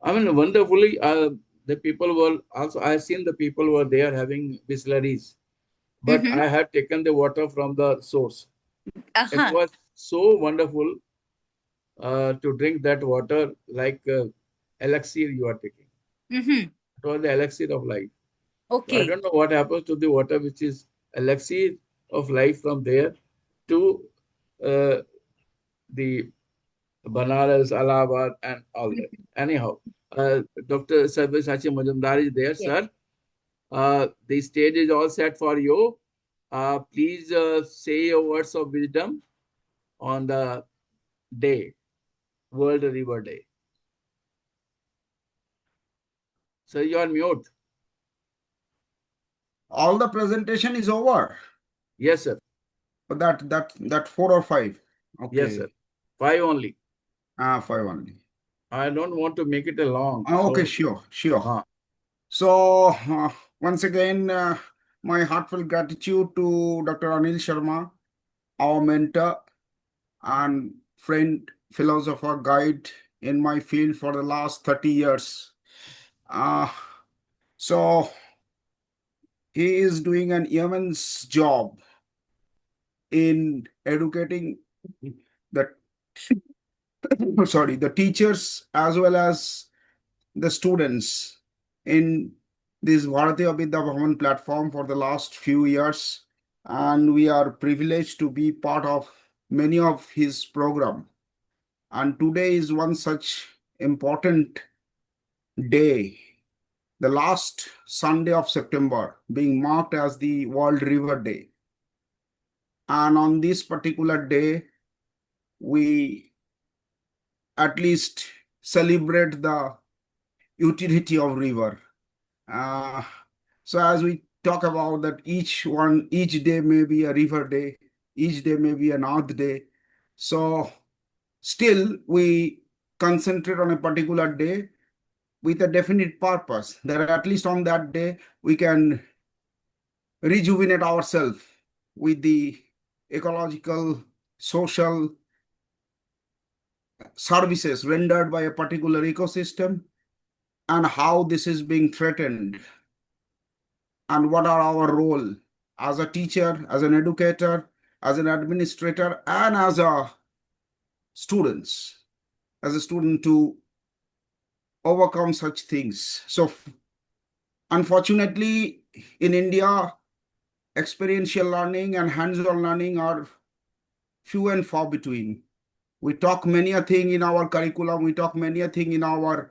I mean, wonderfully, the people were also, I have seen the people were there having bistleries, but Mhm. I had taken the water from the source. It Uh-huh. was so wonderful to drink that water like elixir you are taking. Mhm. It was the elixir of life. So I Okay. don't know what happens to the water which is elixir of life from there to uh, the Banaras, Allahabad, and all that. Anyhow, Dr. Sarvashachi Majumdar is there, Yes. sir. The stage is all set for you. Please say your words of wisdom on the day, World River Day. So you are mute. All the presentation is over. Yes, sir. But that 4 or 5. Yes, sir. Okay. 5 only. 5 only. I don't want to make it a long. Okay, So, sure. uh, So once again, my heartfelt gratitude to Dr. Anil Sharma, our mentor and friend, philosopher, guide in my field for the last 30 years. Uh, so he is doing an immense job in educating the the teachers as well as the students in this Bharatiya Vidya Bhavan platform for the last few years, and we are privileged to be part of many of his program. And today is one such important day, the last Sunday of September, being marked as the World River Day. And on this particular day, we at least celebrate the utility of river. Uh, so as we talk about that, each day may be a river day, each day may be an earth day. So still we concentrate on a particular day with a definite purpose that at least on that day we can rejuvenate ourselves with the ecological, social services rendered by a particular ecosystem and how this is being threatened and what are our role as a teacher, as an educator, as an administrator, and as a student to overcome such things. So unfortunately, in India, experiential learning and hands-on learning are few and far between. We talk many a thing in our curriculum, we talk many a thing in our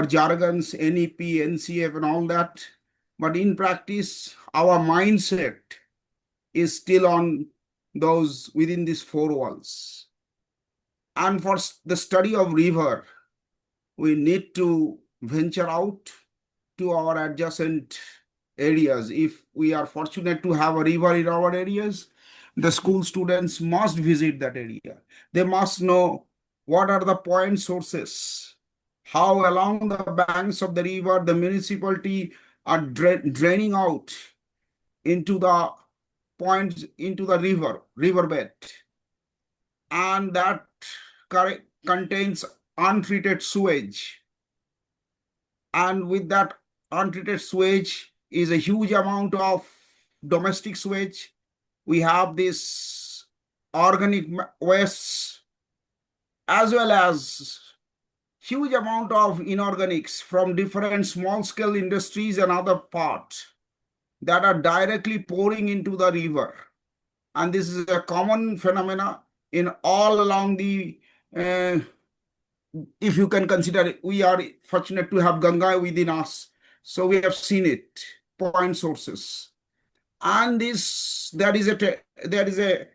jargons, NEP, NCF, and all that. But in practice, our mindset is still on those within these four walls. And for the study of river, we need to venture out to our adjacent areas. If we are fortunate to have a river in our areas, the school students must visit that area. They must know what are the point sources, how along the banks of the river the municipality are draining out into the points into the riverbed, and that contains untreated sewage. And with that untreated sewage is a huge amount of domestic sewage. We have this organic wastes as well as huge amount of inorganics from different small scale industries and other parts that are directly pouring into the river. And this is a common phenomena in all along the if you can consider it, we are fortunate to have Ganga within us. So we have seen it, point sources. And this there is a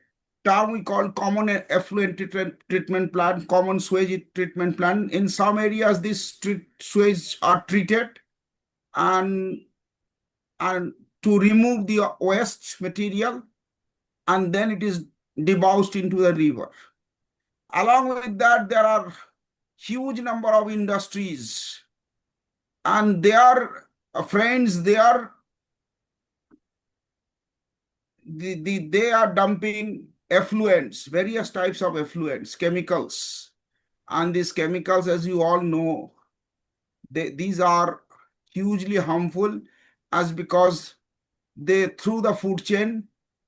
term we call common effluent treatment plant, common sewage treatment plant. In some areas, this sewage are treated and to remove the waste material, and then it is debauched into the river. Along with that, there are huge number of industries, and they are friends, they are they are dumping effluents, various types of effluents, chemicals. And these chemicals, as you all know, these are hugely harmful, as because they, through the food chain,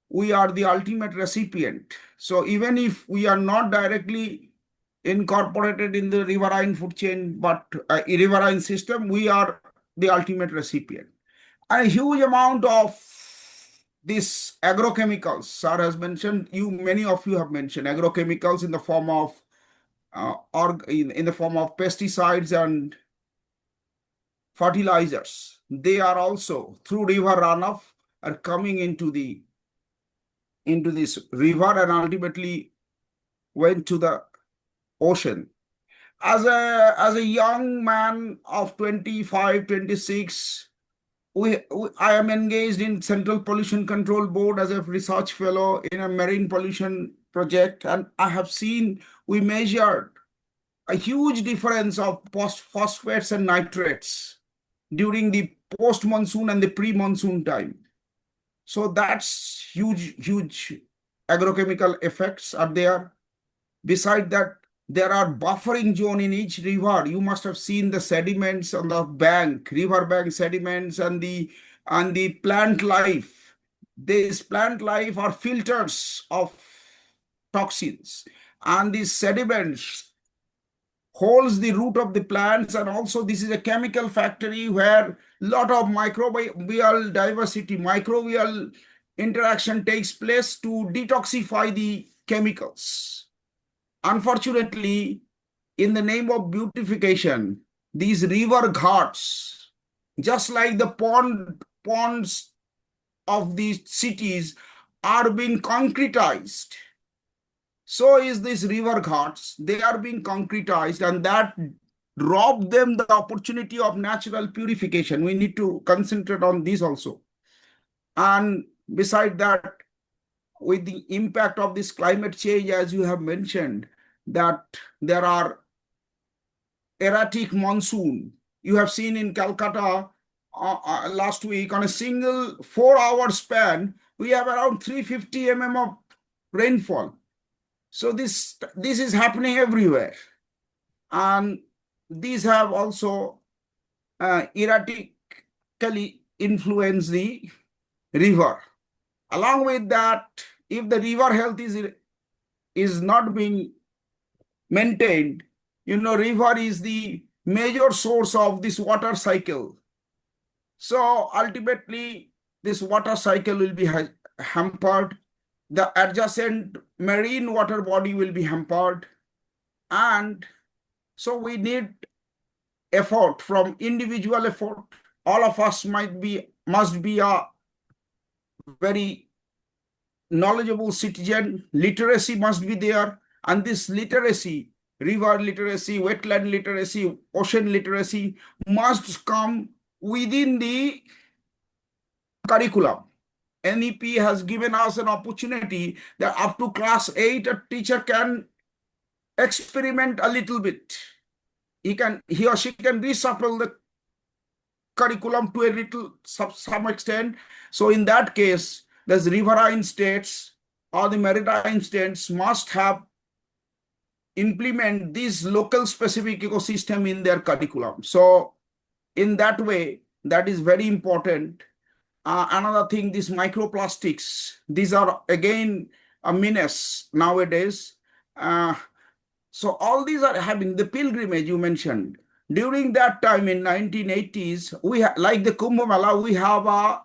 we are the ultimate recipient. So even if we are not directly incorporated in the riverine food chain, but riverine system, we are the ultimate recipient. A huge amount of these agrochemicals, sir has mentioned, many of you have mentioned agrochemicals in the form of in the form of pesticides and fertilizers. They are also, through river runoff, are coming into this river and ultimately went to the ocean. As a young man of 25, 26, I am engaged in Central Pollution Control Board as a research fellow in a marine pollution project, and I have seen, we measured a huge difference of phosphates and nitrates during the post-monsoon and the pre-monsoon time. So that's huge agrochemical effects are there. Beside that, there are buffering zone in each river. You must have seen the sediments on the bank, river bank sediments, and the plant life. These plant life are filters of toxins, and these sediments holds the root of the plants, and also this is a chemical factory where lot of microbial diversity, microbial interaction takes place to detoxify the chemicals. Unfortunately, in the name of beautification, these river ghats, just like the ponds of these cities, are being concretized. So is these river ghats, they are being concretized, and that rob them the opportunity of natural purification. We need to concentrate on this also. And beside that, with the impact of this climate change, as you have mentioned, that there are erratic monsoon. You have seen in Calcutta last week, on a single 4-hour span, we have around 350 mm of rainfall. So this is happening everywhere, and these have also erratically influenced the river. Along with that, if the river health is not being maintained, river is the major source of this water cycle. So ultimately, this water cycle will be hampered. The adjacent marine water body will be hampered. And so we need effort, from individual effort. All of us must be a very knowledgeable citizen. Literacy must be there. And this literacy, river literacy, wetland literacy, ocean literacy, must come within the curriculum. NEP has given us an opportunity that up to class 8, a teacher can experiment a little bit. He or she can reshuffle the curriculum to a little some extent. So in that case, the riverine states or the maritime states must have implement this local specific ecosystem in their curriculum. So in that way, that is very important. Another thing, these microplastics, these are again a menace nowadays. So all these are having the pilgrimage you mentioned. During that time in 1980s, like the Kumbh Mela, we have a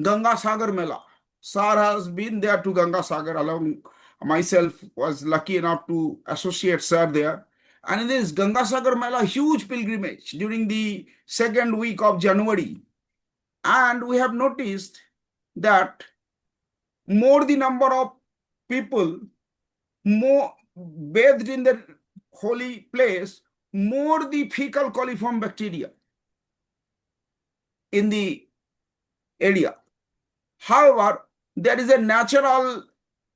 Ganga Sagar Mela. Sir has been there to Ganga Sagar along. Myself was lucky enough to associate sir there. And in this Ganga Sagar Mela, huge pilgrimage during the second week of January. And we have noticed that more the number of people more bathed in the holy place, more the fecal coliform bacteria in the area. However, there is a natural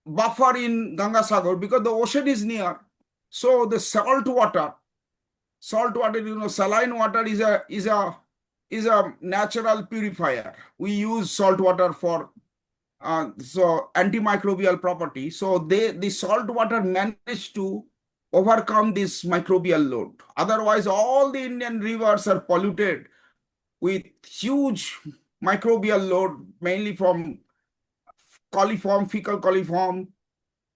buffer in Ganga Sagar because the ocean is near. So the salt water salt water, saline water is a natural purifier. We use salt water for so antimicrobial property. So the salt water managed to overcome this microbial load. Otherwise, all the Indian rivers are polluted with huge microbial load, mainly from coliform, fecal coliform,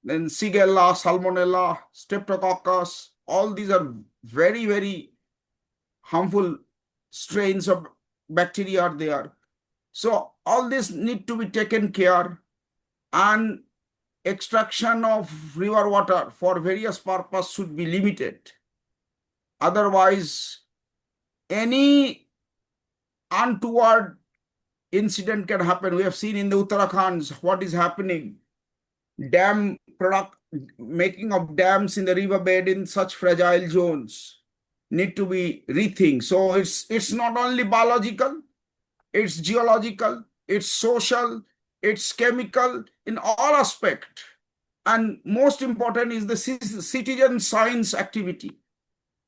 then Shigella, Salmonella, Streptococcus. All these are very, very harmful strains of bacteria are there. So all this need to be taken care, and extraction of river water for various purposes should be limited. Otherwise, any untoward incident can happen. We have seen in the Uttarakhand what is happening. Dam product making of dams in the riverbed in such fragile zones need to be rethink. So it's not only biological, it's geological, it's social, it's chemical in all aspects. And most important is the citizen science activity.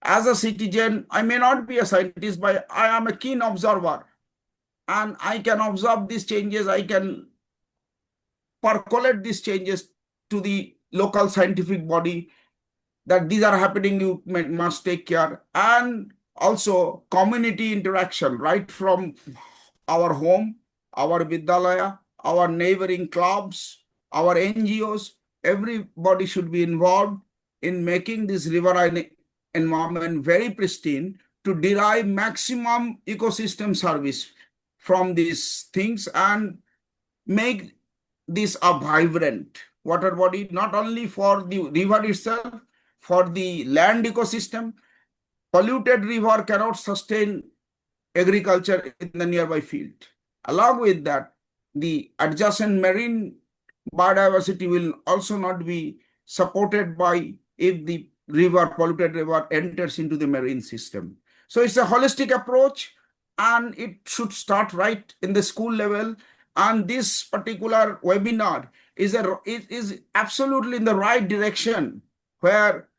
As a citizen, I may not be a scientist, but I am a keen observer, and I can observe these changes. I can percolate these changes to the local scientific body that these are happening, you must take care. And also community interaction, right from our home, our Vidyalaya, our neighboring clubs, our NGOs, everybody should be involved in making this riverine environment very pristine to derive maximum ecosystem service from these things and make this a vibrant water body, not only for the river itself, for the land ecosystem. Polluted river cannot sustain agriculture in the nearby field. Along with that, the adjacent marine biodiversity will also not be supported by if the polluted river enters into the marine system. So it's a holistic approach, and it should start right in the school level. And this particular webinar is absolutely in the right direction, where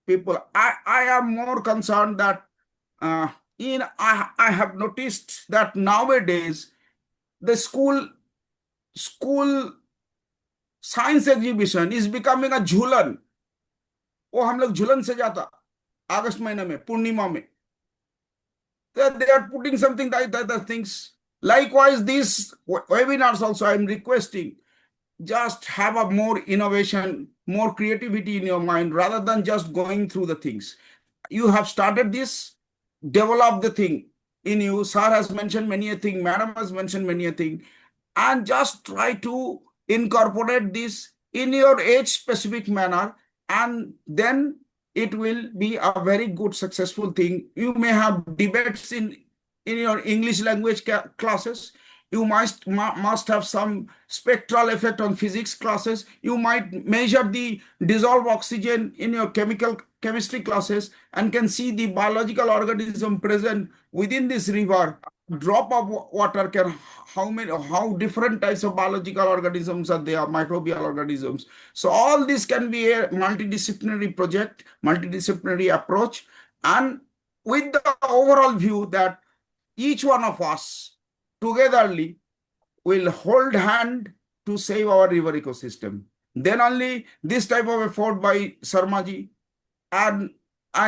people, I am more concerned that I have noticed that nowadays the school science exhibition is becoming a झूलन. वो हम लोग झूलन से जाता अगस्त महीने में पूर्णिमा में. They are putting something like that things. Likewise, these webinars also, I'm requesting, just have a more innovation, more creativity in your mind rather than just going through the things. You have started this, develop the thing in you. Sir has mentioned many a thing, madam has mentioned many a thing, and just try to incorporate this in your age specific manner, and then it will be a very good successful thing. You may have debates in your English language classes. You must have some spectral effect on physics classes. You might measure the dissolved oxygen in your chemistry classes and can see the biological organism present within this river. Drop of water can, how different types of biological organisms are there, microbial organisms. So all this can be a multidisciplinary project, multidisciplinary approach, and with the overall view that each one of us togetherly will hold hand to save our river ecosystem. Then only this type of effort by Sarmaji and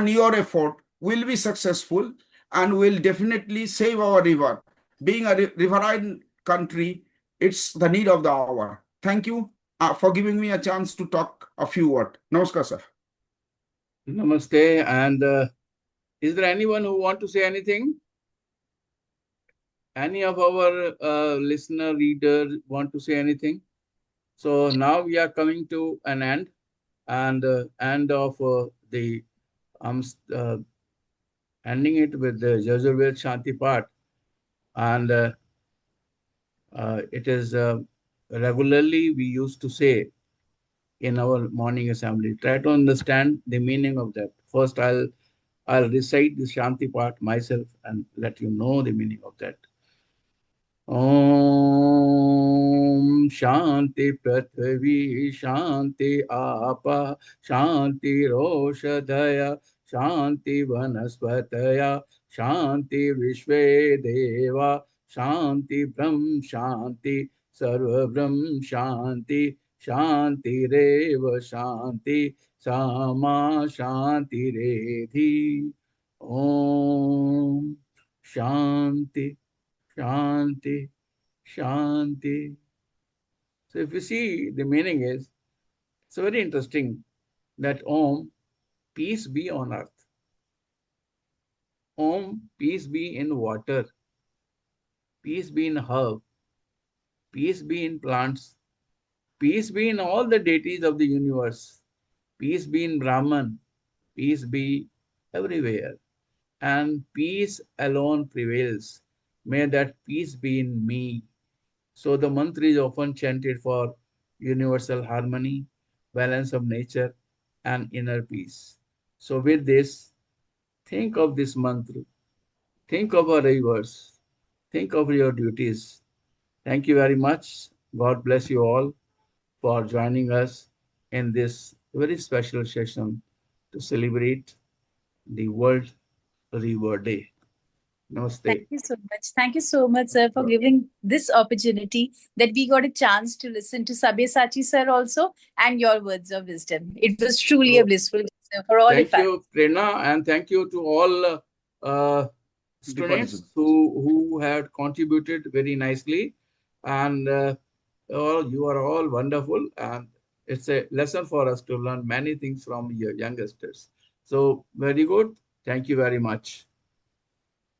your effort will be successful and will definitely save our river. Being a riverine country, it's the need of the hour. Thank you for giving me a chance to talk a few words. Namaskar, sir. Namaste. And is there anyone who want to say anything? Any of our listener, reader want to say anything? So now we are coming to an end, and end of the ending it with the Yajurved Shanti Path, and it is regularly we used to say in our morning assembly. Try to understand the meaning of that. First, I'll recite the Shanti Path myself and let you know the meaning of that. Om Shanti Prithvi Shanti Apa Shanti Roshadaya Shanti Vanaspataya, Shanti Vishve Deva, Shanti Brahm Shanti, Sarva Brahm Shanti, Shanti Reva Shanti, Sama Shanti Redhi. Om Shanti, Shanti, Shanti. So if you see, the meaning is, it's very interesting that Om, peace be on earth. Om, peace be in water. Peace be in herb. Peace be in plants. Peace be in all the deities of the universe. Peace be in Brahman. Peace be everywhere. And peace alone prevails. May that peace be in me. So the mantra is often chanted for universal harmony, balance of nature, and inner peace. So with this, think of this mantra. Think of our rivers. Think of your duties. Thank you very much. God bless you all for joining us in this very special session to celebrate the World River Day. Thank Namaste. you so much. Thank you so much, sir, for giving this opportunity that we got a chance to listen to Sabyasachi, sir, also, and your words of wisdom. It was truly a So, blissful day for all of thank us. you, Prerna, and thank you to all The students participants. who have contributed very nicely. And you are all wonderful. And it's a lesson for us to learn many things from your youngsters. So, very good. Thank you very much.